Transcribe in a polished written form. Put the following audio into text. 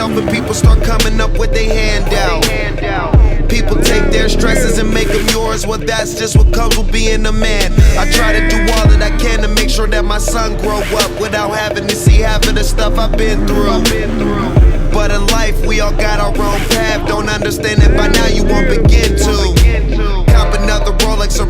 yourself and people start coming up with their hand out. People take their stresses and make them yours. Well, that's just what comes with being a man. I try to do all that I can to make sure that my son grow up without having to see half of the stuff I've been through. But in life, we all got our own path. Don't understand it by now, you won't begin to. Cop another Rolex or